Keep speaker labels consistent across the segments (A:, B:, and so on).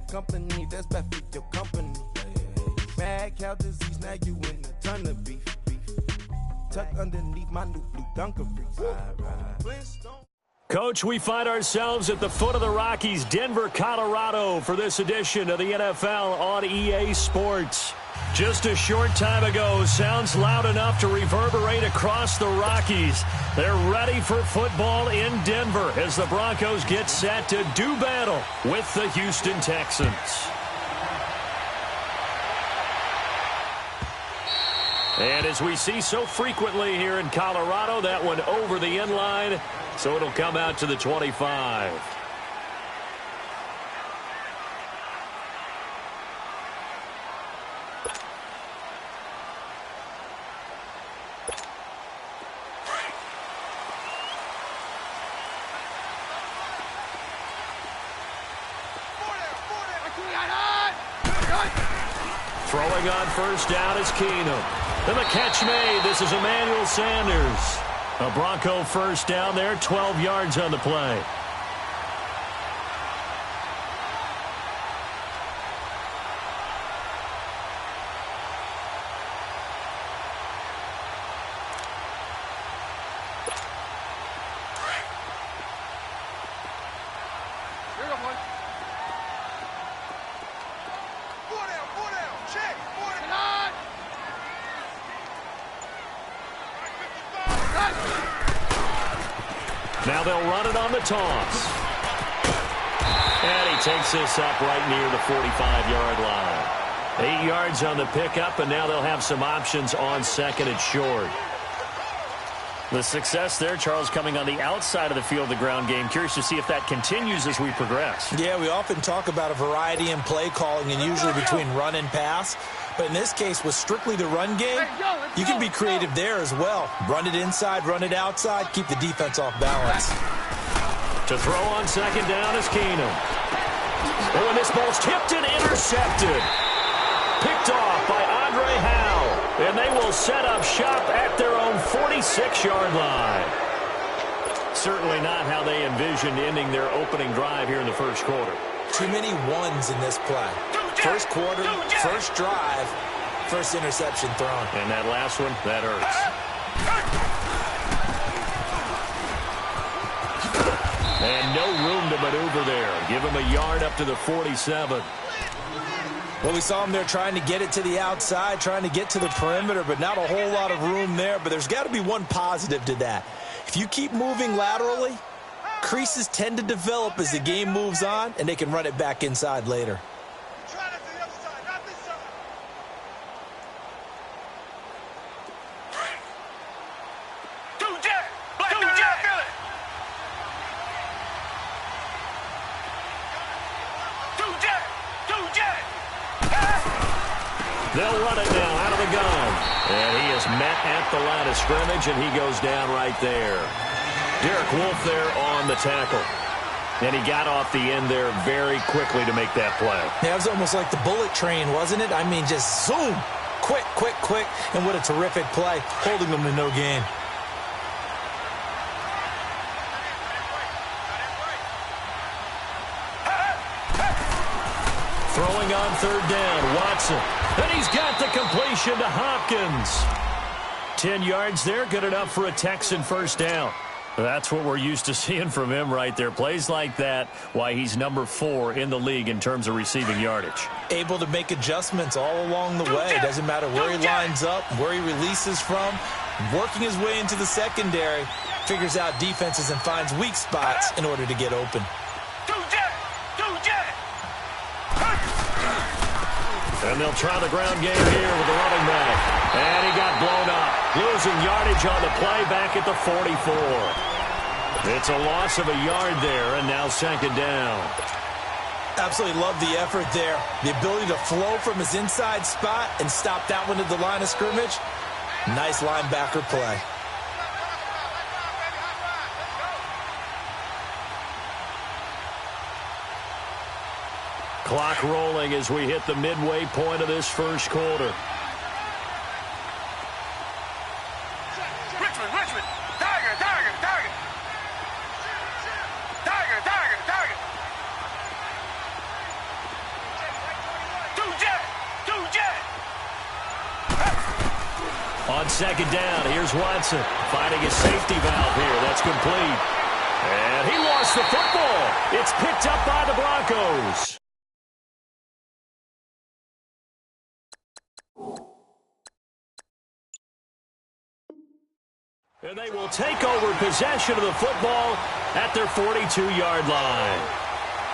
A: company, that's bad for your company. Mad cow disease, now you in a ton of beef. Tuck underneath my new blue Dunkaroos.
B: Coach, we find ourselves at the foot of the Rockies, Denver, Colorado, for this edition of the NFL on EA Sports. Just a short time ago, sounds loud enough to reverberate across the Rockies. They're ready for football in Denver as the Broncos get set to do battle with the Houston Texans. And as we see so frequently here in Colorado, that one over the end line, so it'll come out to the 25. Throwing on first down is Keenum. And the catch made. This is Emmanuel Sanders. A Bronco first down there, 12 yards on the play. Now they'll run it on the toss. And he takes this up right near the 45-yard line. 8 yards on the pickup, and now they'll have some options on second and short.
C: The success there, Charles, coming on the outside of the field, the ground game. Curious to see if that continues as we progress.
D: Yeah, we often talk about a variety in play calling and usually between run and pass. But in this case, with strictly the run game, you can be creative there as well. Run it inside, run it outside, keep the defense off balance.
B: To throw on second down is Keenum. Oh, and this ball's tipped and intercepted. Picked off by Andre Howe. And they will set up shop at their own 46-yard line. Certainly not how they envisioned ending their opening drive here in the first quarter.
D: Too many ones in this play. First quarter, first drive, first interception thrown.
B: And that last one, that hurts. And no room to maneuver there. Give him a yard up to the 47.
D: Well, we saw him there trying to get it to the outside, trying to get to the perimeter, but not a whole lot of room there. But there's got to be one positive to that. If you keep moving laterally, creases tend to develop as the game moves on, and they can run it back inside later.
B: They'll run it now out of the gun. And he is met at the line of scrimmage, and he goes down right there. Derek Wolfe there on the tackle. And he got off the end there very quickly to make that play.
D: Yeah, it was almost like the bullet train, wasn't it? I mean, just zoom. Quick, quick, quick. And what a terrific play, holding them to no gain.
B: Throwing on third down, Watson. And he's got the completion to Hopkins. 10 yards there, good enough for a Texan first down. That's what we're used to seeing from him right there. Plays like that, why he's number 4 in the league in terms of receiving yardage.
D: Able to make adjustments all along the way. Doesn't matter where he lines up, where he releases from. Working his way into the secondary. Figures out defenses and finds weak spots in order to get open.
B: And they'll try the ground game here with the running back. And he got blown up. Losing yardage on the play back at the 44. It's a loss of a yard there, and now second down.
D: Absolutely love the effort there. The ability to flow from his inside spot and stop that one at the line of scrimmage. Nice linebacker play.
B: Clock rolling as we hit the midway point of this first quarter.
E: Richmond. Tiger.
B: on second down. Here's Watson finding his safety valve here. That's complete. And he lost the football. It's picked up by the Broncos. And they will take over possession of the football at their 42-yard line.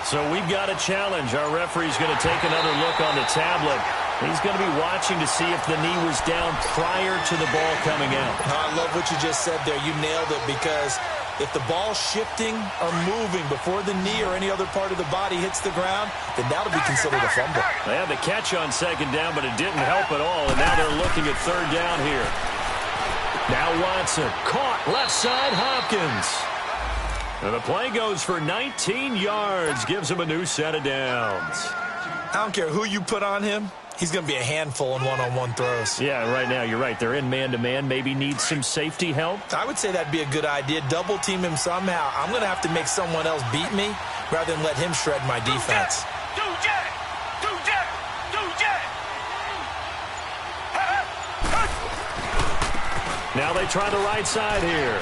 B: So we've got a challenge. Our referee's going to take another look on the tablet. He's going to be watching to see if the knee was down prior to the ball coming out.
D: I love what you just said there. You nailed it, because if the ball's shifting or moving before the knee or any other part of the body hits the ground, then that'll be considered a fumble.
B: They had the catch on second down, but it didn't help at all, and now they're looking at third down here. Now Watson, caught left side, Hopkins. And the play goes for 19 yards, gives him a new set of downs.
D: I don't care who you put on him. He's going to be a handful in one-on-one throws.
B: Yeah, right now, you're right. They're in man-to-man. Maybe need some safety help.
D: I would say that'd be a good idea. Double-team him somehow. I'm going to have to make someone else beat me rather than let him shred my defense.
B: Now they try the right side here.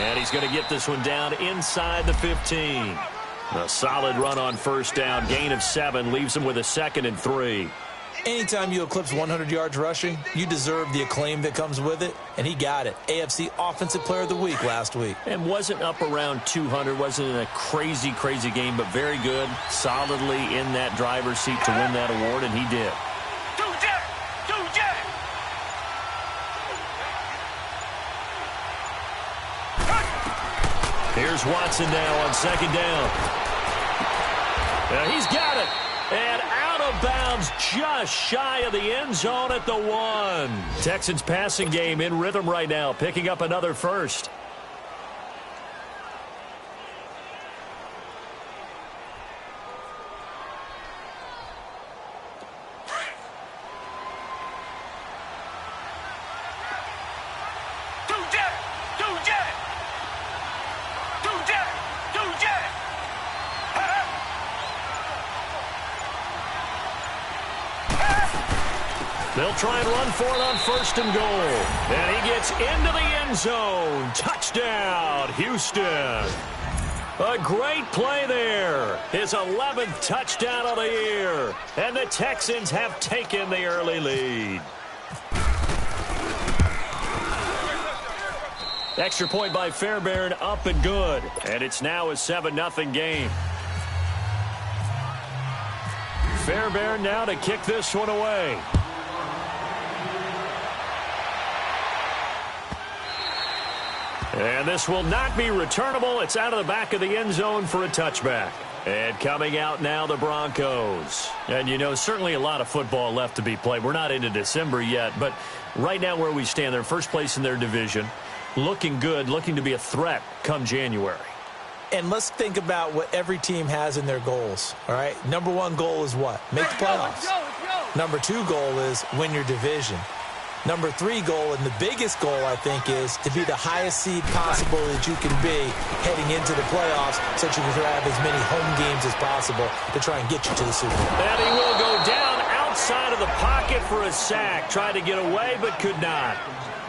B: And he's going to get this one down inside the 15. A solid run on first down. Gain of 7 leaves him with a 2nd and 3.
D: Anytime you eclipse 100 yards rushing, you deserve the acclaim that comes with it, and he got it. AFC Offensive Player of the Week last week.
B: And wasn't up around 200, wasn't in a crazy, crazy game, but very good, solidly in that driver's seat to win that award, and he did. Here's Watson now on second down. He's got it. And out of bounds just shy of the end zone at the 1. Texans passing game in rhythm right now, picking up another first. They'll try and run for it on 1st and goal. And he gets into the end zone. Touchdown, Houston. A great play there. His 11th touchdown of the year. And the Texans have taken the early lead. Extra point by Fairbairn, up and good. And it's now a 7-0 game. Fairbairn now to kick this one away. And this will not be returnable. It's out of the back of the end zone for a touchback. And coming out now, the Broncos. And, you know, certainly a lot of football left to be played. We're not into December yet, but right now where we stand, they're first place in their division. Looking good, looking to be a threat come January.
D: And let's think about what every team has in their goals, all right? Number 1 goal is what? Make the playoffs. Number 2 goal is win your division. Number 3 goal, and the biggest goal, I think, is to be the highest seed possible that you can be heading into the playoffs so that you can have as many home games as possible to try and get you to the Super Bowl.
B: And he will go down outside of the pocket for a sack. Tried to get away, but could not.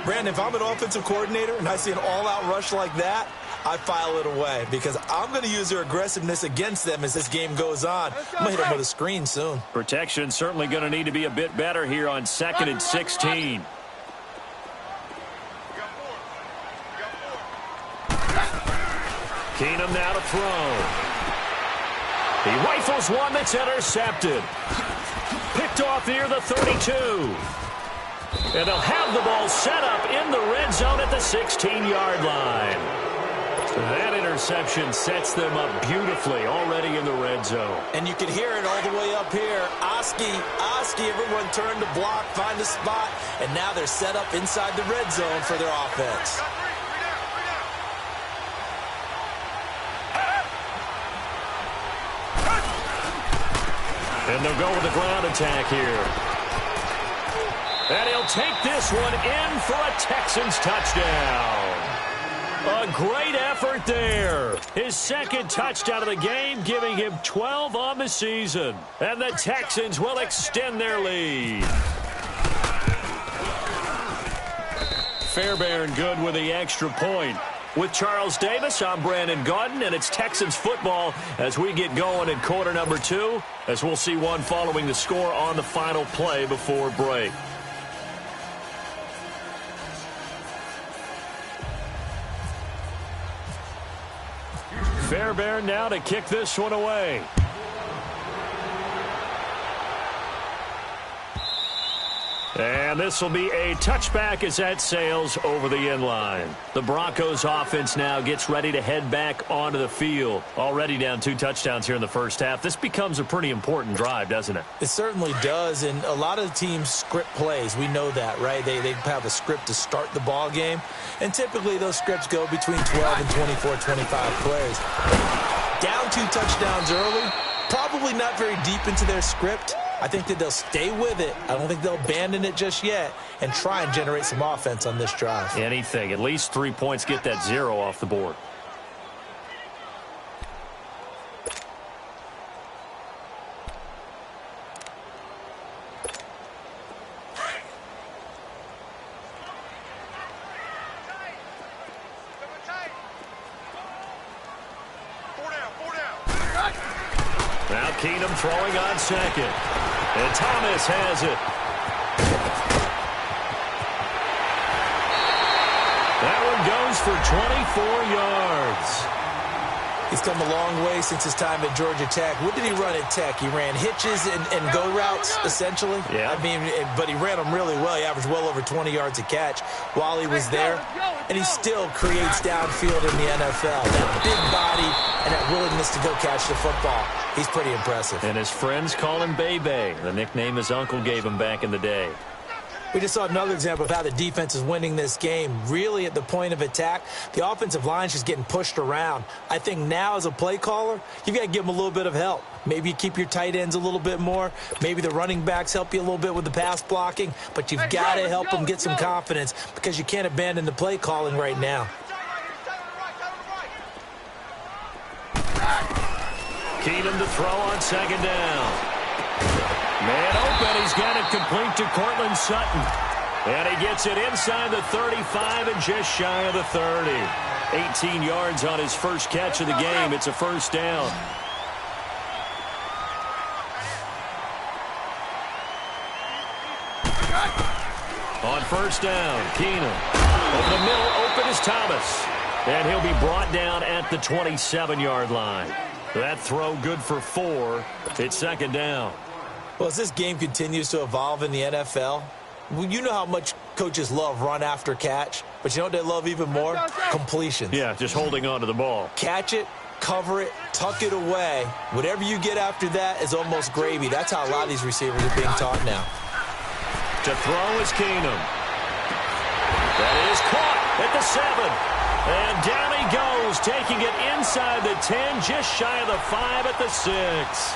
D: Brandon, if I'm an offensive coordinator and I see an all-out rush like that, I file it away because I'm going to use their aggressiveness against them as this game goes on. I'm going to hit them with a screen soon.
B: Protection certainly going to need to be a bit better here on 2nd and 16. Keenum now to throw. He rifles one that's intercepted. Picked off near the 32. And they'll have the ball set up in the red zone at the 16-yard line. That interception sets them up beautifully already in the red zone.
D: And you can hear it all the way up here. Oski, everyone turned to block, find a spot, and now they're set up inside the red zone for their offense.
B: And they'll go with the ground attack here. And he'll take this one in for a Texans touchdown. A great effort there. His 2nd touchdown of the game, giving him 12 on the season. And the Texans will extend their lead. Fairbairn good with the extra point. With Charles Davis, I'm Brandon Gaudin, and it's Texans football as we get going in quarter number 2, as we'll see one following the score on the final play before break. Fairbairn now to kick this one away. And this will be a touchback as that sails over the end line. The Broncos offense now gets ready to head back onto the field. Already down 2 touchdowns here in the first half. This becomes a pretty important drive, doesn't it?
D: It certainly does, and a lot of the teams script plays. We know that, right? They have a script to start the ball game, and typically those scripts go between 12 and 24, 25 plays. Down 2 touchdowns early, probably not very deep into their script. I think that they'll stay with it. I don't think they'll abandon it just yet and try and generate some offense on this drive.
B: Anything. At least 3 points, get that 0 off the board. Now Keenum throwing on second. And Thomas has it. That one goes for 24 yards.
D: He's come a long way since his time at Georgia Tech. What did he run at Tech? He ran hitches and go routes, essentially.
B: Yeah.
D: I mean, but he ran them really well. He averaged well over 20 yards a catch while he was there. And he still creates downfield in the NFL. That big body and that willingness to go catch the football. He's pretty impressive.
B: And his friends call him Bebe, the nickname his uncle gave him back in the day.
D: We just saw another example of how the defense is winning this game. Really at the point of attack, the offensive line is just getting pushed around. I think now as a play caller, you've got to give them a little bit of help. Maybe you keep your tight ends a little bit more. Maybe the running backs help you a little bit with the pass blocking. But you've got to help them get some confidence because you can't abandon the play calling right now.
B: Keenum to throw on second down. Man open, he's got it complete to Cortland Sutton. And he gets it inside the 35 and just shy of the 30. 18 yards on his first catch of the game. It's a first down. On first down, Keenum. Over the middle, open is Thomas. And he'll be brought down at the 27-yard line. That throw good for 4. It's second down.
D: Well, as this game continues to evolve in the NFL, you know how much coaches love run after catch, but you know what they love even more? Completions.
B: Yeah, just holding on to the ball.
D: Catch it, cover it, tuck it away. Whatever you get after that is almost gravy. That's how a lot of these receivers are being taught now.
B: To throw is Keenum. That is caught at the 7. And down he goes, taking it inside the 10, just shy of the 5 at the 6.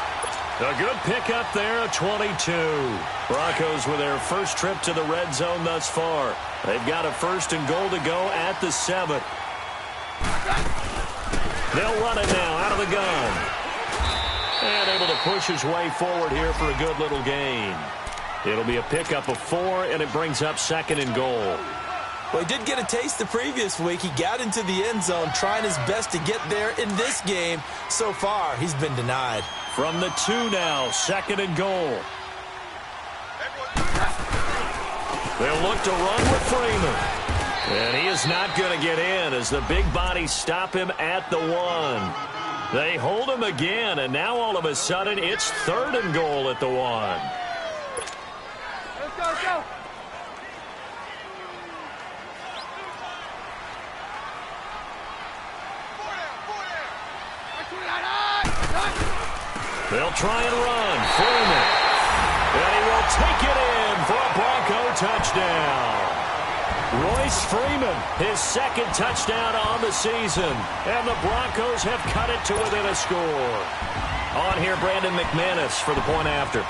B: A good pickup there, a 22. Broncos with their first trip to the red zone thus far. They've got a first and goal to go at the 7. They'll run it now out of the gun. And able to push his way forward here for a good little gain. It'll be a pickup of 4, and it brings up second and goal.
D: Well, he did get a taste the previous week. He got into the end zone, trying his best to get there in this game. So far, he's been denied.
B: From the 2 now, second and goal. They'll look to run with Freeman. And he is not going to get in as the big bodies stop him at the 1. They hold him again, and now all of a sudden it's third and goal at the 1.
E: Let's go, let's go.
B: They'll try and run. Freeman. And he will take it in for a Bronco touchdown. Royce Freeman, his second touchdown on the season. And the Broncos have cut it to within a score. On here, Brandon McManus for the point after.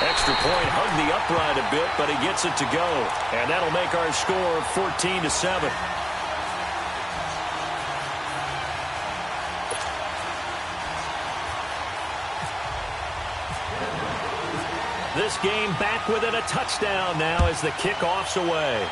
B: Extra point, hugged the upright a bit, but he gets it to go. And that'll make our score 14-7. This game back within a touchdown now as the kickoff's away.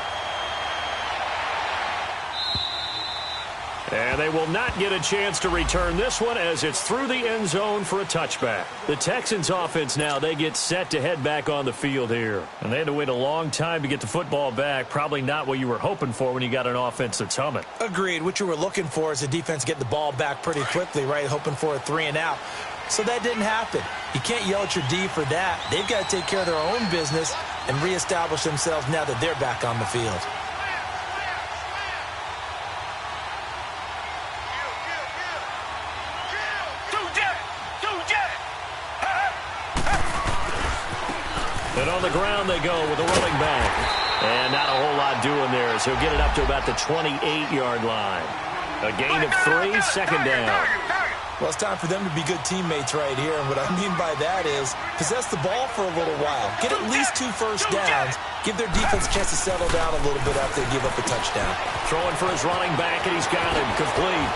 B: And they will not get a chance to return this one as it's through the end zone for a touchback. The Texans offense now, they get set to head back on the field here. And they had to wait a long time to get the football back. Probably not what you were hoping for when you got an offense that's humming.
D: Agreed. What you were looking for is the defense get the ball back pretty quickly, right? Hoping for a 3-and-out. So that didn't happen. You can't yell at your D for that. They've got to take care of their own business and reestablish themselves now that they're back on the field.
B: And on the ground they go with a running back. And not a whole lot doing there, so he'll get it up to about the 28-yard line. A gain of 3, second down.
D: Well, it's time for them to be good teammates right here. And what I mean by that is possess the ball for a little while. Get at least 2 first downs. Give their defense a chance to settle down a little bit after they give up a touchdown.
B: Throwing for his running back, and he's got him complete.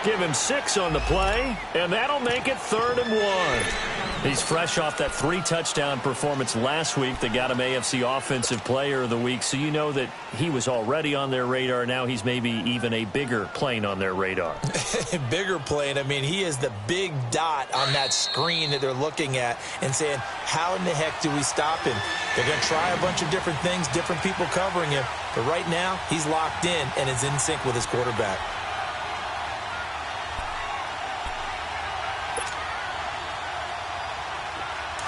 B: Give him 6 on the play, and that'll make it 3rd and 1. He's fresh off that 3-touchdown performance last week that got him AFC Offensive Player of the Week, so you know that he was already on their radar. Now he's maybe even a bigger plane on their radar.
D: Bigger plane. I mean, he is the big dot on that screen that they're looking at and saying, how in the heck do we stop him? They're going to try a bunch of different things, different people covering him, but right now he's locked in and is in sync with his quarterback.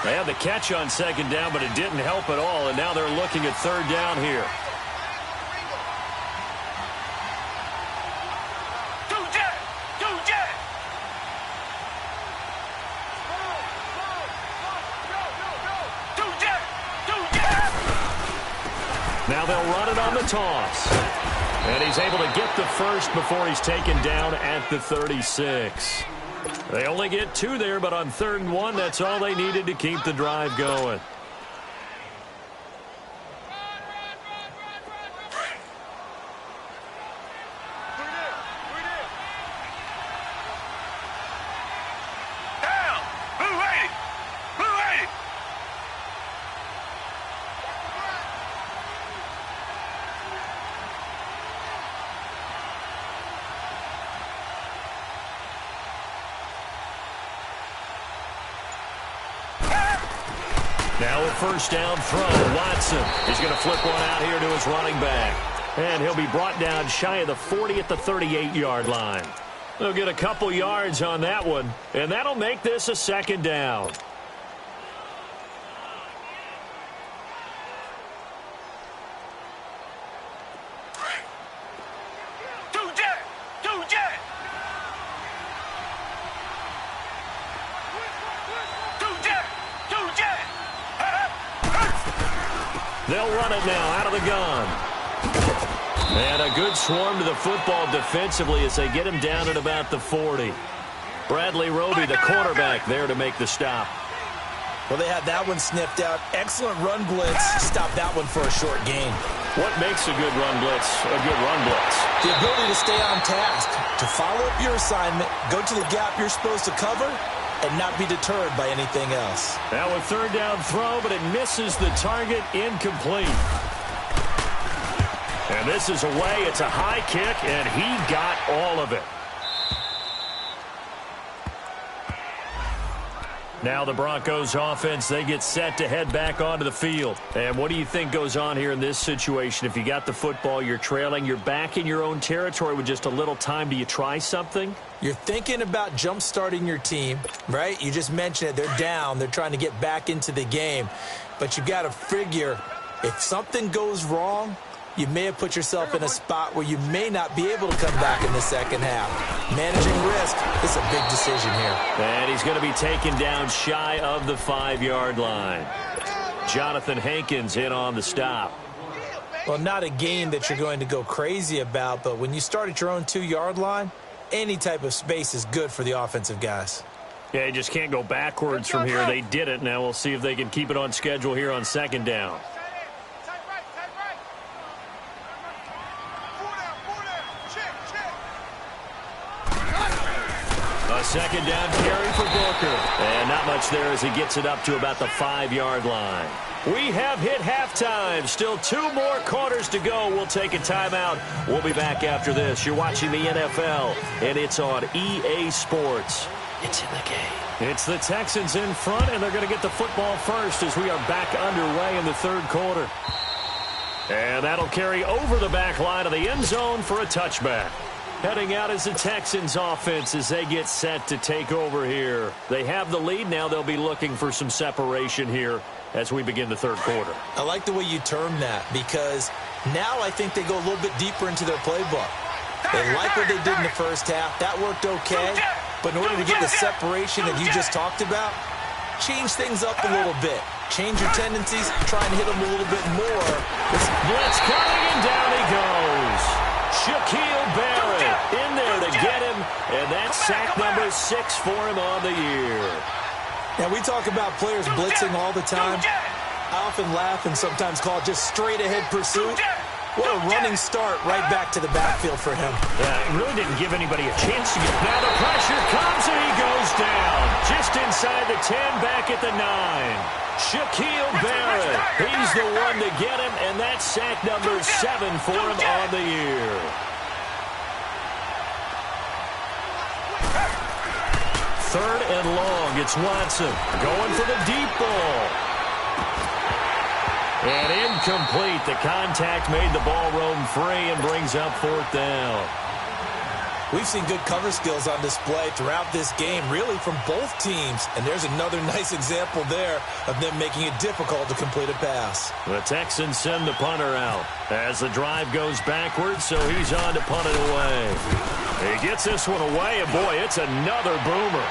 B: They had the catch on second down, but it didn't help at all, and now they're looking at 3rd down here. Now they'll run it on the toss. And he's able to get the first before he's taken down at the 36. They only get 2 there, but on 3rd and 1, that's all they needed to keep the drive going. Now a first down throw. Watson is going to flip one out here to his running back. And he'll be brought down shy of the 40 at the 38-yard line. They'll get a couple yards on that one, and that'll make this a 2nd down. They'll run it now out of the gun. And a good swarm to the football defensively as they get him down at about the 40. Bradley Roby, the quarterback, there to make the stop.
D: Well, they had that one sniffed out. Excellent run blitz. Stop that one for a short gain.
B: What makes a good run blitz a good run blitz?
D: The ability to stay on task, to follow up your assignment, go to the gap you're supposed to cover, and not be deterred by anything else.
B: Now a 3rd down throw, but it misses the target, incomplete. And this is away. It's a high kick, and he got all of it. Now the Broncos offense, they get set to head back onto the field. And what do you think goes on here in this situation? If you got the football, you're trailing, you're back in your own territory with just a little time. Do you try something?
D: You're thinking about jump-starting your team, right? You just mentioned it. They're down. They're trying to get back into the game. But you got to figure if something goes wrong, you may have put yourself in a spot where you may not be able to come back in the second half. Managing risk is a big decision here.
B: And he's going to be taken down shy of the 5-yard line. Jonathan Hankins in on the stop.
D: Well, not a game that you're going to go crazy about, but when you start at your own 2-yard line, any type of space is good for the offensive guys.
B: Yeah, you just can't go backwards from here. They did it. Now we'll see if they can keep it on schedule here on 2nd down. A A second down carry for Booker. And not much there as he gets it up to about the 5-yard line. We have hit halftime. Still 2 more quarters to go. We'll take a timeout. We'll be back after this. You're watching the NFL, and it's on EA Sports. It's in the game. It's the Texans in front, and they're going to get the football first as we are back underway in the third quarter. And that'll carry over the back line of the end zone for a touchback. Heading out is the Texans offense as they get set to take over here. They have the lead. Now they'll be looking for some separation here as we begin the third quarter.
D: I like the way you term that because now I think they go a little bit deeper into their playbook. They like what they did in the first half. That worked okay. But in order to get the separation that you just talked about, change things up a little bit. Change your tendencies. Try and hit them a little bit more.
B: Blitz coming, and down he goes. Shaquille Barrett in there to get him, and that's sack number 6 for him on the year.
D: Now, we talk about players blitzing all the time. I often laugh and sometimes call it just straight-ahead pursuit. What a running start right back to the backfield for him.
B: It really didn't give anybody a chance to get. Now the pressure comes, and he goes down. Just inside the 10, back at the 9. Shaquille Barrett, he's the one to get him, and that's sack number 7 for him on the year. Third and long, it's Watson going for the deep ball. And incomplete. The contact made the ball roam free and brings up 4th down.
D: We've seen good cover skills on display throughout this game, really from both teams. And there's another nice example there of them making it difficult to complete a pass.
B: The Texans send the punter out as the drive goes backwards, so he's on to punt it away. He gets this one away, and boy, it's another boomer.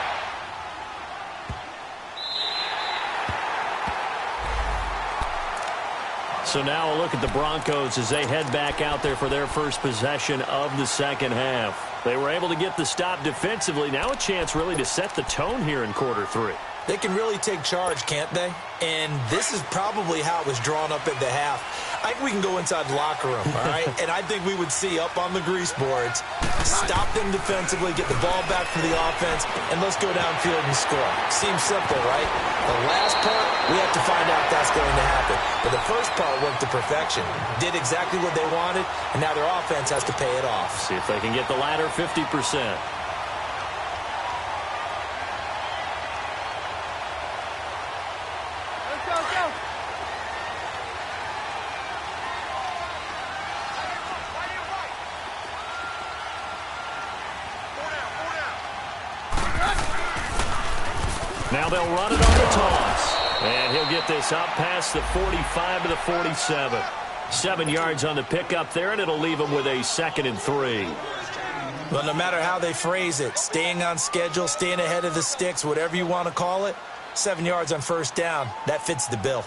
B: So now a look at the Broncos as they head back out there for their first possession of the second half. They were able to get the stop defensively. Now a chance really to set the tone here in quarter 3.
D: They can really take charge, can't they? And this is probably how it was drawn up at the half. I think we can go inside the locker room, all right? And I think we would see up on the grease boards, stop them defensively, get the ball back for the offense, and let's go downfield and score. Seems simple, right? The last part, we have to find out if that's going to happen. But the first part worked to perfection. Did exactly what they wanted, and now their offense has to pay it off.
B: See if they can get the latter 50%. Now they'll run it on the toss. And he'll get this up past the 45 to the 47. 7 yards on the pickup there, and it'll leave him with a 2nd and 3.
D: Well, no matter how they phrase it, staying on schedule, staying ahead of the sticks, whatever you want to call it, 7 yards on first down, that fits the bill.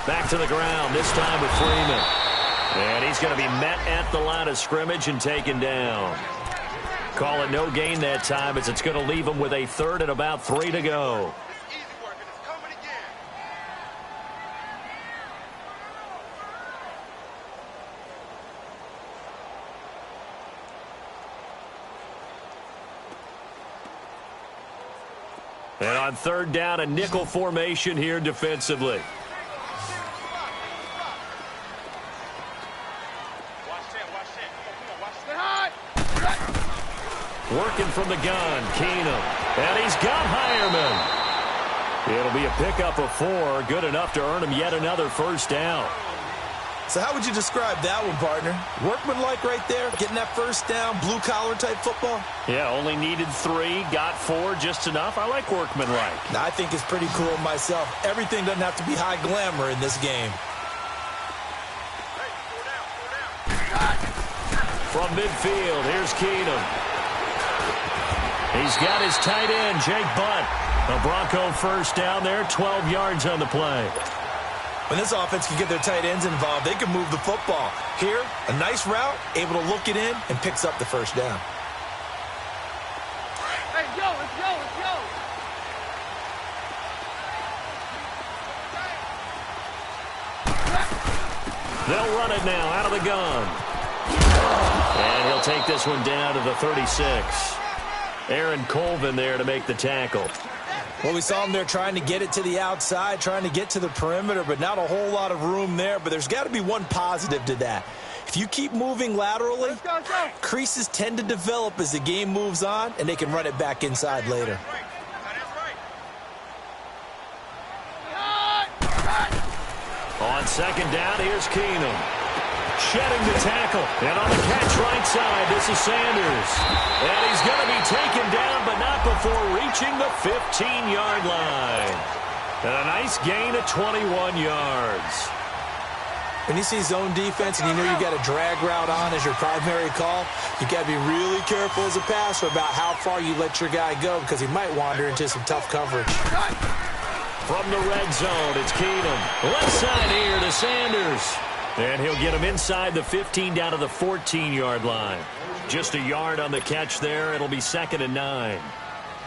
B: Back to the ground, this time with Freeman. And he's going to be met at the line of scrimmage and taken down. Call it no gain that time as it's going to leave him with a 3rd and about 3 to go. And on 3rd down, a nickel formation here defensively. Working from the gun, Keenum. And he's got Hireman. It'll be a pickup of 4, good enough to earn him yet another first down.
D: So how would you describe that one, partner? Workmanlike right there, getting that first down, blue-collar type football?
B: Yeah, only needed 3, got 4, just enough. I like workmanlike.
D: I think it's pretty cool myself. Everything doesn't have to be high glamour in this game.
B: From midfield, here's Keenum. He's got his tight end, Jake Butt. A Bronco first down there, 12 yards on the play.
D: When this offense can get their tight ends involved, they can move the football. Here, a nice route, able to look it in, and picks up the first down.
E: Hey, yo, let's go, let's go.
B: They'll run it now out of the gun. And he'll take this one down to the 36. Aaron Colvin there to make the tackle.
D: Well, we saw him there trying to get it to the outside, trying to get to the perimeter, but not a whole lot of room there. But there's got to be one positive to that. If you keep moving laterally, creases tend to develop as the game moves on, and they can run it back inside later.
B: On second down, here's Keenum. Shedding the tackle. And on the catch right side, this is Sanders. And he's going to be taken down, but not before reaching the 15-yard line. And a nice gain of 21 yards.
D: When you see zone defense and you know you got a drag route on as your primary call, you got to be really careful as a passer about how far you let your guy go because he might wander into some tough coverage.
B: From the red zone, it's Keenum. Left side here to Sanders. And he'll get him inside the 15 down to the 14-yard line. Just a yard on the catch there. It'll be 2nd and 9.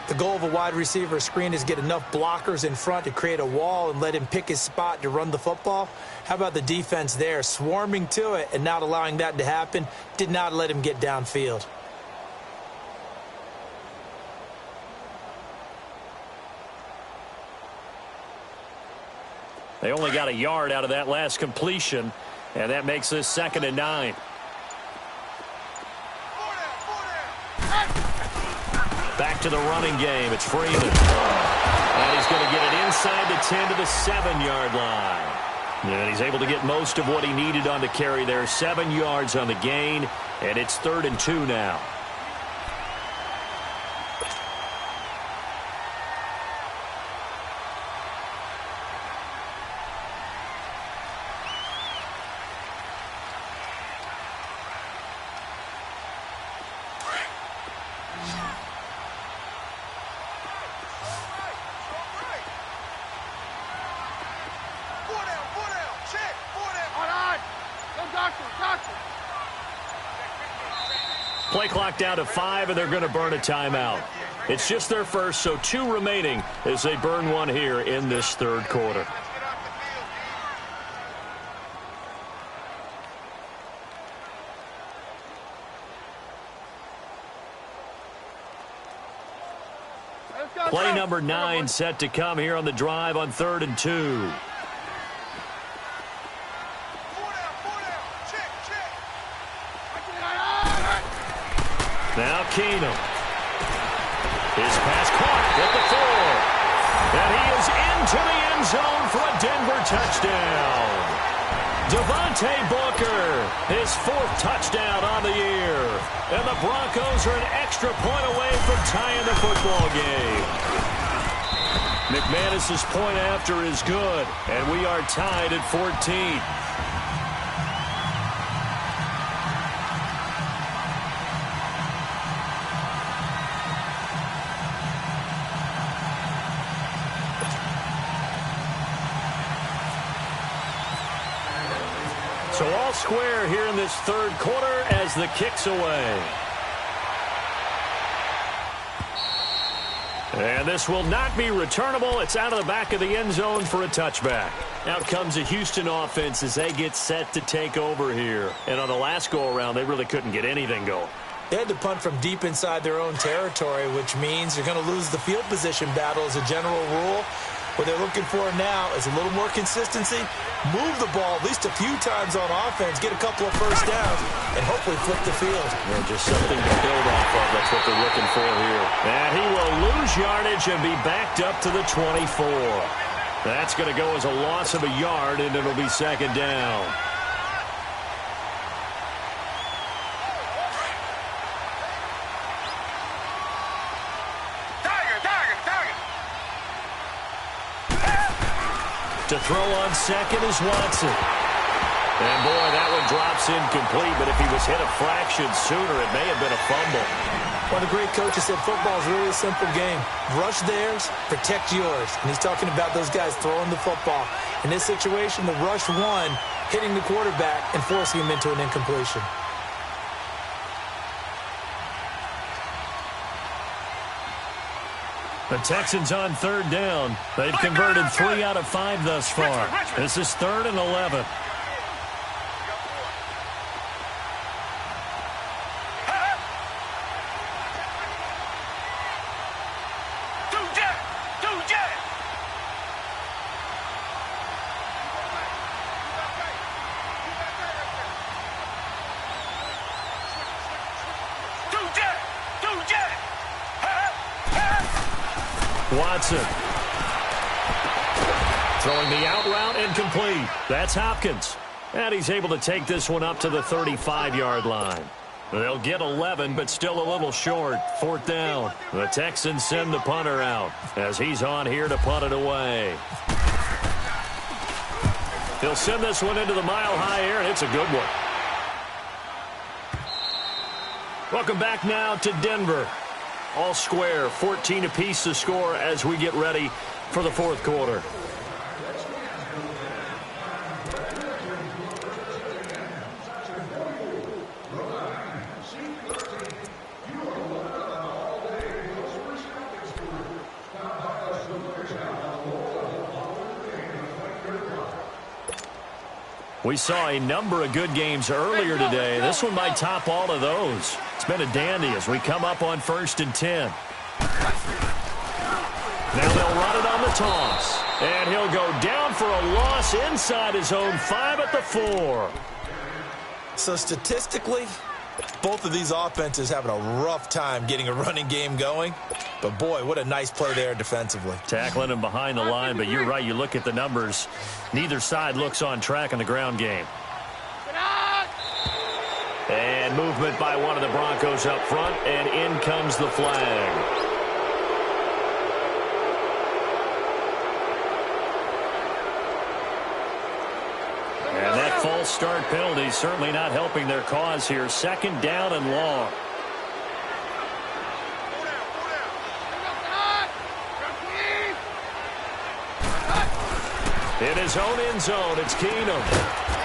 D: The goal of a wide receiver screen is get enough blockers in front to create a wall and let him pick his spot to run the football. How about the defense there, swarming to it and not allowing that to happen? Did not let him get downfield.
B: They only got a yard out of that last completion, and that makes this 2nd and 9. Back to the running game. It's Freeman. And he's going to get it inside the 10 to the 7-yard line. And he's able to get most of what he needed on the carry there. 7 yards on the gain, and it's 3rd and 2 now. Play clock down to 5, and they're going to burn a timeout. It's just their first, so 2 remaining as they burn one here in this 3rd quarter. Play number 9 set to come here on the drive on 3rd and 2. Now Keenum. His pass caught at the 4. And he is into the end zone for a Denver touchdown. Devontae Booker, his 4th touchdown on the year. And the Broncos are an extra point away from tying the football game. McManus's point after is good, and we are tied at 14. So all square here in this 3rd quarter as the kick's away. And this will not be returnable. It's out of the back of the end zone for a touchback. Out comes the Houston offense as they get set to take over here. And on the last go-around, they really couldn't get anything going.
D: They had to punt from deep inside their own territory, which means you're going to lose the field position battle as a general rule. What they're looking for now is a little more consistency, move the ball at least a few times on offense, get a couple of first downs, and hopefully flip the field.
B: Yeah, just something to build off of. That's what they're looking for here. And he will lose yardage and be backed up to the 24. That's going to go as a loss of a yard, and it'll be 2nd down. To throw on second is Watson. And, boy, that one drops incomplete, but if he was hit a fraction sooner, it may have been a fumble.
D: One of the great coaches said football is really a simple game. Rush theirs, protect yours. And he's talking about those guys throwing the football. In this situation, the rush one, hitting the quarterback and forcing him into an incompletion.
B: The Texans on third down. They've converted 3 out of 5 thus far. This is 3rd and 11. Watson. Throwing the out route incomplete. That's Hopkins. And he's able to take this one up to the 35-yard line. They'll get 11, but still a little short. 4th down. The Texans send the punter out as he's on here to punt it away. He'll send this one into the mile-high air, and it's a good one. Welcome back now to Denver. All square, 14 apiece to score as we get ready for the 4th quarter. We saw a number of good games earlier today. This one might top all of those. It's been a dandy as we come up on 1st and 10. Now they'll run it on the toss. And he'll go down for a loss inside his own 5 at the 4.
D: So statistically, both of these offenses having a rough time getting a running game going. But, boy, what a nice play there defensively.
B: Tackling him behind the line, but you're right. You look at the numbers. Neither side looks on track in the ground game. And movement by one of the Broncos up front, and in comes the flag. And that false start penalty certainly not helping their cause here. 2nd down and long. In his own end zone, it's Keenum.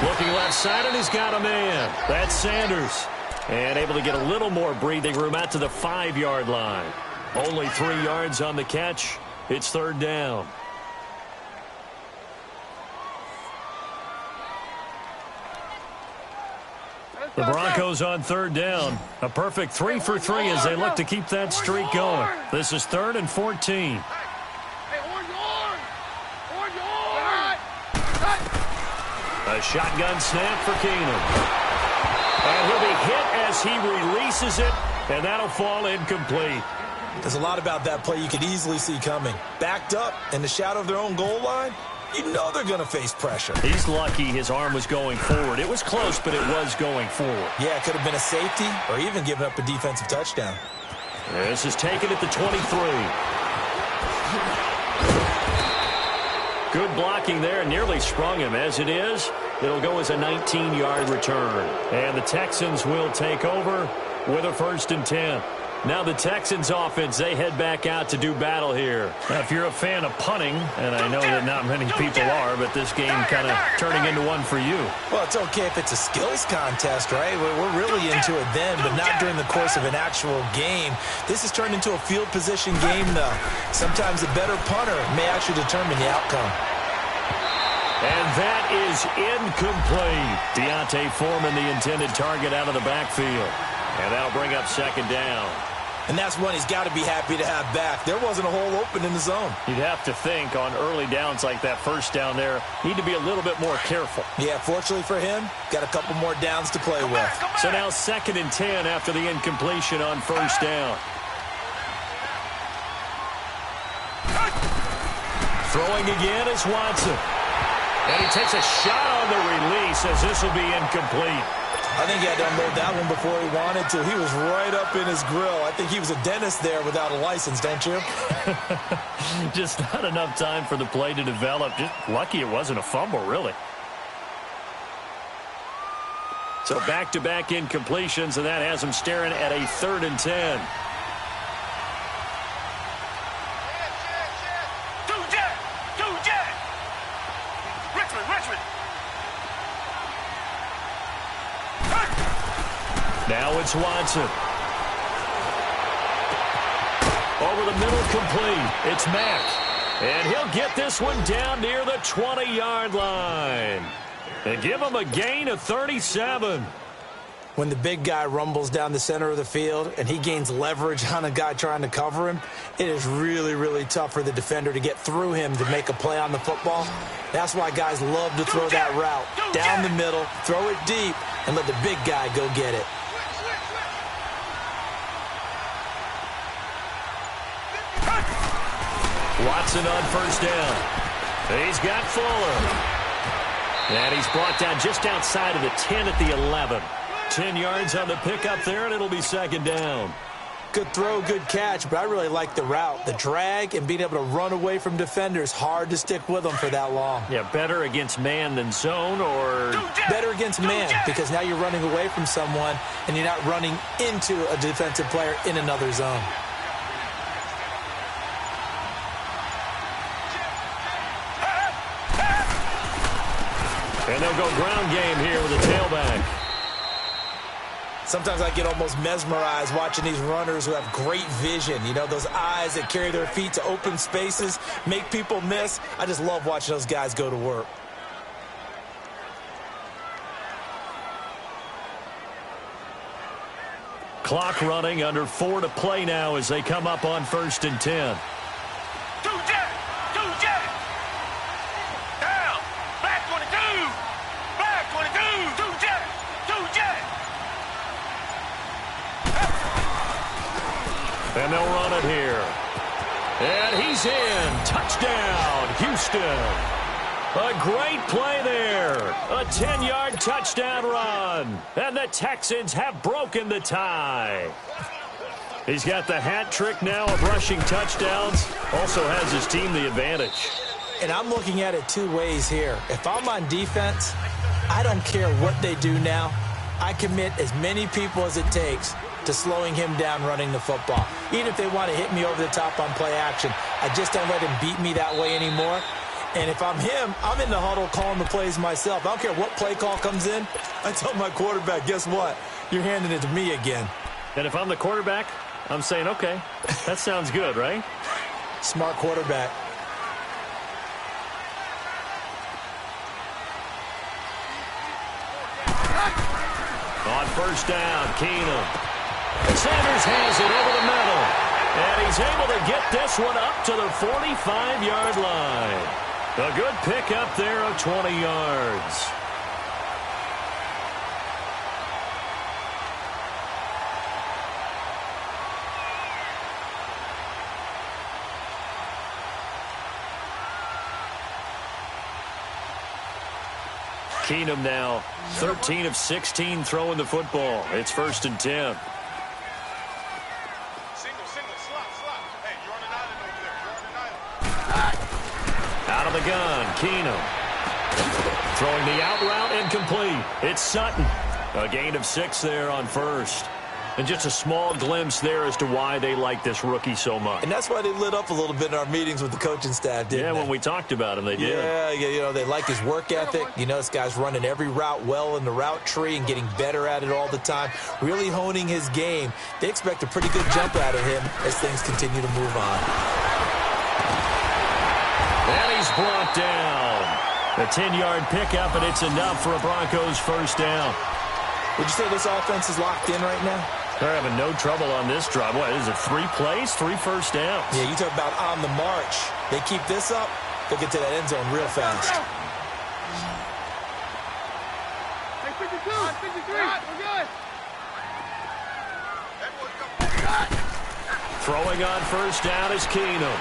B: Looking left side, and he's got a man. That's Sanders. And able to get a little more breathing room out to the 5-yard line. Only 3 yards on the catch. It's 3rd down. The Broncos on 3rd down. A perfect 3 for 3 as they look to keep that streak going. This is 3rd and 14. A shotgun snap for Keenum. And he'll be hit as he releases it, and that'll fall incomplete.
D: There's a lot about that play you could easily see coming. Backed up in the shadow of their own goal line, you know they're going to face pressure.
B: He's lucky his arm was going forward. It was close, but it was going forward.
D: Yeah, it could have been a safety or even given up a defensive touchdown.
B: This is taken at the 23. Good blocking there, nearly sprung him. As it is, it'll go as a 19-yard return. And the Texans will take over with a 1st and 10. Now the Texans offense, they head back out to do battle here. Now, if you're a fan of punting, and I know that not many people are, but this game kind of turning into one for you.
D: Well, it's okay if it's a skills contest, right? We're really into it then, but not during the course of an actual game. This has turned into a field position game, though. Sometimes a better punter may actually determine the outcome.
B: And that is incomplete. Deontay Foreman, the intended target, out of the backfield. And that'll bring up 2nd down.
D: And that's one he's got to be happy to have back. There wasn't a hole open in the zone.
B: You'd have to think on early downs like that 1st down there, need to be a little bit more careful.
D: Yeah, fortunately for him, got a couple more downs to play with.
B: So now 2nd and 10 after the incompletion on 1st down. Throwing again is Watson. And he takes a shot on the release as this will be incomplete.
D: I think he had to unload that one before he wanted to. He was right up in his grill. I think he was a dentist there without a license, don't you?
B: Just not enough time for the play to develop. Just lucky it wasn't a fumble, really. So back-to-back incompletions, and that has him staring at a 3rd and 10. Now it's Watson. Over the middle, complete. It's Mack. And he'll get this one down near the 20-yard line. And give him a gain of 37.
D: When the big guy rumbles down the center of the field and he gains leverage on a guy trying to cover him, it is really, really tough for the defender to get through him to make a play on the football. That's why guys love to throw that route down the middle, throw it deep, and let the big guy go get it.
B: Watson on first down. He's got Fuller. And he's brought down just outside of the 10 at the 11. 10 yards on the pickup there, and it'll be second down.
D: Good throw, good catch, but I really like the route. The drag and being able to run away from defenders, hard to stick with them for that long.
B: Yeah, better against man than zone, or?
D: Better against man, because now you're running away from someone and you're not running into a defensive player in another zone.
B: And they'll go ground game here with a tailback.
D: Sometimes I get almost mesmerized watching these runners who have great vision. You know, those eyes that carry their feet to open spaces, make people miss. I just love watching those guys go to work.
B: Clock running, under 4 to play now as they come up on 1st and 10. And they'll run it here. And he's in. Touchdown, Houston. A great play there. A 10-yard touchdown run. And the Texans have broken the tie. He's got the hat trick now of rushing touchdowns. Also has his team the advantage.
D: And I'm looking at it two ways here. If I'm on defense, I don't care what they do now. I commit as many people as it takes to slowing him down running the football. Even if they want to hit me over the top on play action, I just don't let him beat me that way anymore. And if I'm him, I'm in the huddle calling the plays myself. I don't care what play call comes in. I tell my quarterback, guess what? You're handing it to me again.
B: And if I'm the quarterback, I'm saying, okay, that sounds good, right?
D: Smart quarterback.
B: On first down, Keenum. Sanders has it over the middle. And he's able to get this one up to the 45-yard line. A good pickup there of 20 yards. Keenum now 13 of 16 throwing the football. It's 1st and 10. Out of the gun, Keenum. Throwing the out route incomplete. It's Sutton. A gain of 6 there on first. And just a small glimpse there as to why they like this rookie so much.
D: And that's why they lit up a little bit in our meetings with the coaching staff, didn't they?
B: When we talked about him, they did.
D: Yeah, you know, they like his work ethic. You know, this guy's running every route well in the route tree and getting better at it all the time, really honing his game. They expect a pretty good jump out of him as things continue to move on.
B: And he's brought down. A 10-yard pickup, and it's enough for a Broncos first down.
D: Would you say this offense is locked in right now?
B: They're having no trouble on this drive. What is it, 3 plays, 3 first downs?
D: Yeah, you talk about on the march. They keep this up, they'll get to that end zone real fast.
E: Hey, 52, 53, we're good.
B: Throwing on first down is Keenum.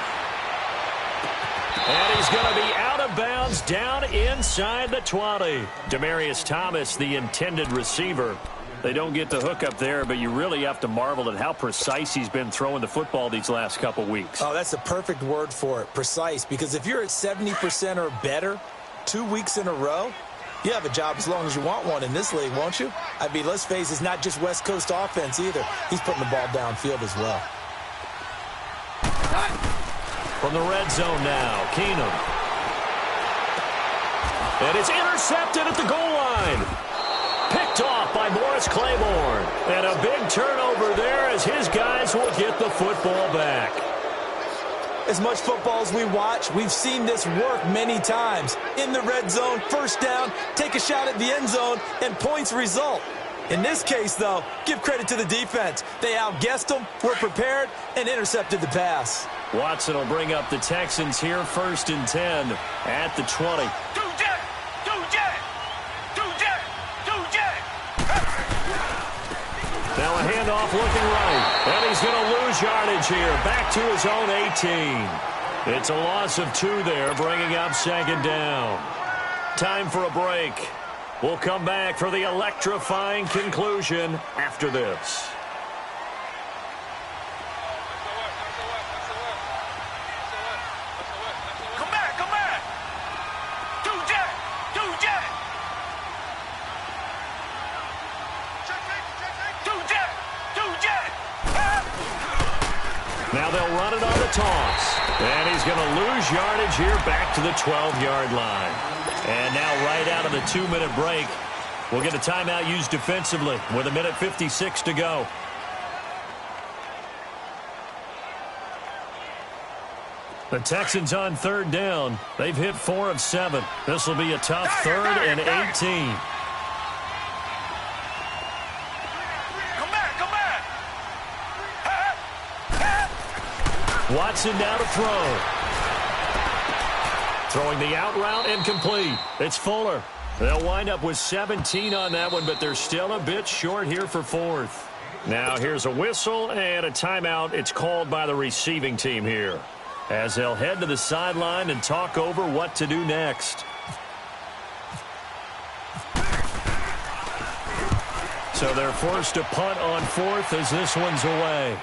B: And he's going to be out of bounds down inside the 20. Demaryius Thomas, the intended receiver. They don't get the hook up there, but you really have to marvel at how precise he's been throwing the football these last couple weeks.
D: Oh, that's the perfect word for it, precise. Because if you're at 70% or better 2 weeks in a row, you have a job as long as you want one in this league, won't you? I mean, let's face it, it's not just West Coast offense either. He's putting the ball downfield as well.
B: From the red zone now, Keenum. And it's intercepted at the goal line. Picked off by Morris Claiborne. And a big turnover there as his guys will get the football back.
D: As much football as we watch, we've seen this work many times. In the red zone, first down, take a shot at the end zone, and points result. In this case, though, give credit to the defense. They outguessed them, were prepared, and intercepted the pass.
B: Watson will bring up the Texans here, 1st and 10 at the 20. Now a handoff looking right, and he's going to lose yardage here, back to his own 18. It's a loss of 2 there, bringing up 2nd down. Time for a break. We'll come back for the electrifying conclusion after this. Now they'll run it on the toss. And he's going to lose yardage here back to the 12-yard line. And now right out of the 2-minute break, we'll get a timeout used defensively with 1:56 to go. The Texans on 3rd down. They've hit 4 of 7. This will be a tough 3rd and 18. Watson now to throw. Throwing the out route and complete. It's Fuller. They'll wind up with 17 on that one, but they're still a bit short here for 4th. Now here's a whistle and a timeout. It's called by the receiving team here, as they'll head to the sideline and talk over what to do next. So they're forced to punt on 4th as this one's away.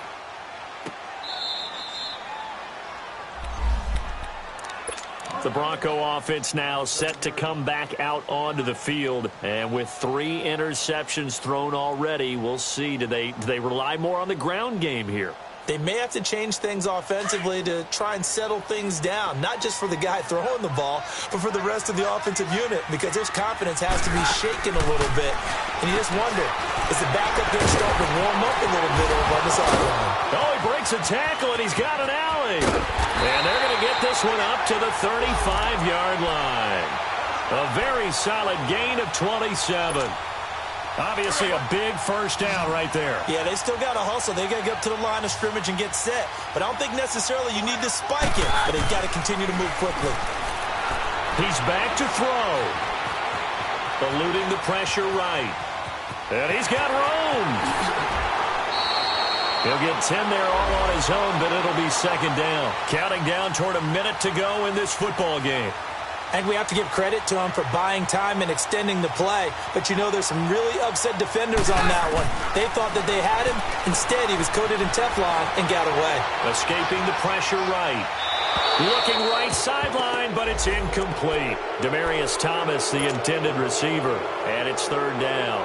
B: The Bronco offense now set to come back out onto the field. And with 3 interceptions thrown already, we'll see. Do they rely more on the ground game here?
D: They may have to change things offensively to try and settle things down, not just for the guy throwing the ball, but for the rest of the offensive unit, because his confidence has to be shaken a little bit. And you just wonder, is the backup going to start to warm up a little bit over on the sideline?
B: Oh, he breaks a tackle, and he's got an alley. And they're going to get this one up to the 35-yard line. A very solid gain of 27. Obviously a big first down right there.
D: Yeah, they still got to hustle. They got to get up to the line of scrimmage and get set. But I don't think necessarily you need to spike it. But they've got to continue to move quickly.
B: He's back to throw. Eluding the pressure right. And he's got room. He'll get 10 there all on his own, but it'll be 2nd down. Counting down toward a minute to go in this football game.
D: And we have to give credit to him for buying time and extending the play. But, you know, there's some really upset defenders on that one. They thought that they had him. Instead, he was coated in Teflon and got away.
B: Escaping the pressure right. Looking right sideline, but it's incomplete. Demaryius Thomas, the intended receiver. And it's 3rd down.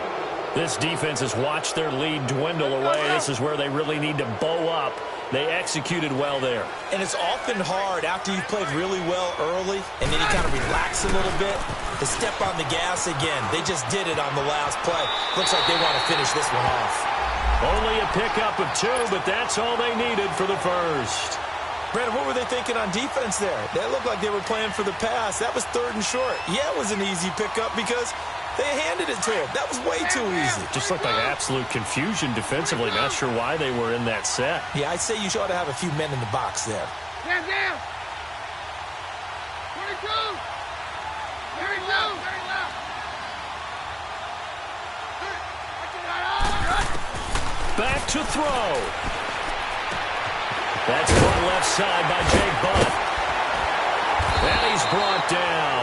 B: This defense has watched their lead dwindle away. This is where they really need to bow up. They executed well there.
D: And it's often hard after you've played really well early and then you kind of relax a little bit to step on the gas again. They just did it on the last play. Looks like they want to finish this one off.
B: Only a pickup of 2, but that's all they needed for the first.
D: Brandon, what were they thinking on defense there? That looked like they were playing for the pass. That was 3rd and short. Yeah, it was an easy pickup because they handed it to him. That was way too easy.
B: Just looked like absolute confusion defensively. Not sure why they were in that set.
D: Yeah, I'd say you ought to have a few men in the box there.
E: Down. 22. Very low.
B: Back to throw. That's caught left side by Jake Butt. And he's brought down.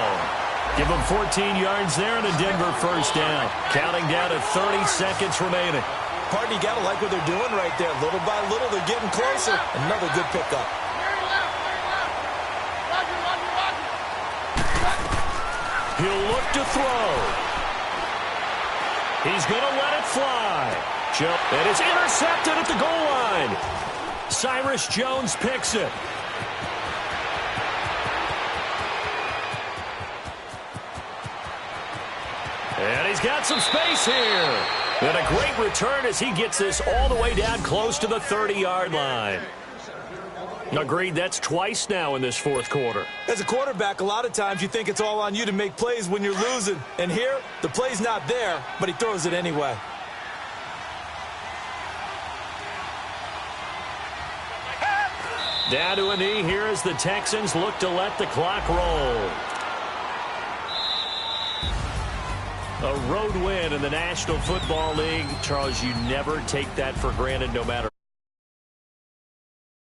B: Give him 14 yards there and a Denver first down. Counting down to 30 seconds remaining.
D: Partner, you got to like what they're doing right there. Little by little, they're getting closer. Another good pickup.
B: He'll look to throw. He's going to let it fly. And it's intercepted at the goal line. Cyrus Jones picks it. And he's got some space here. And a great return as he gets this all the way down close to the 30-yard line. Agreed, that's twice now in this fourth quarter.
D: As a quarterback, a lot of times you think it's all on you to make plays when you're losing. And here, the play's not there, but he throws it anyway.
B: Down to a knee here as the Texans look to let the clock roll. A road win in the National Football League. Charles, you never take that for granted no matter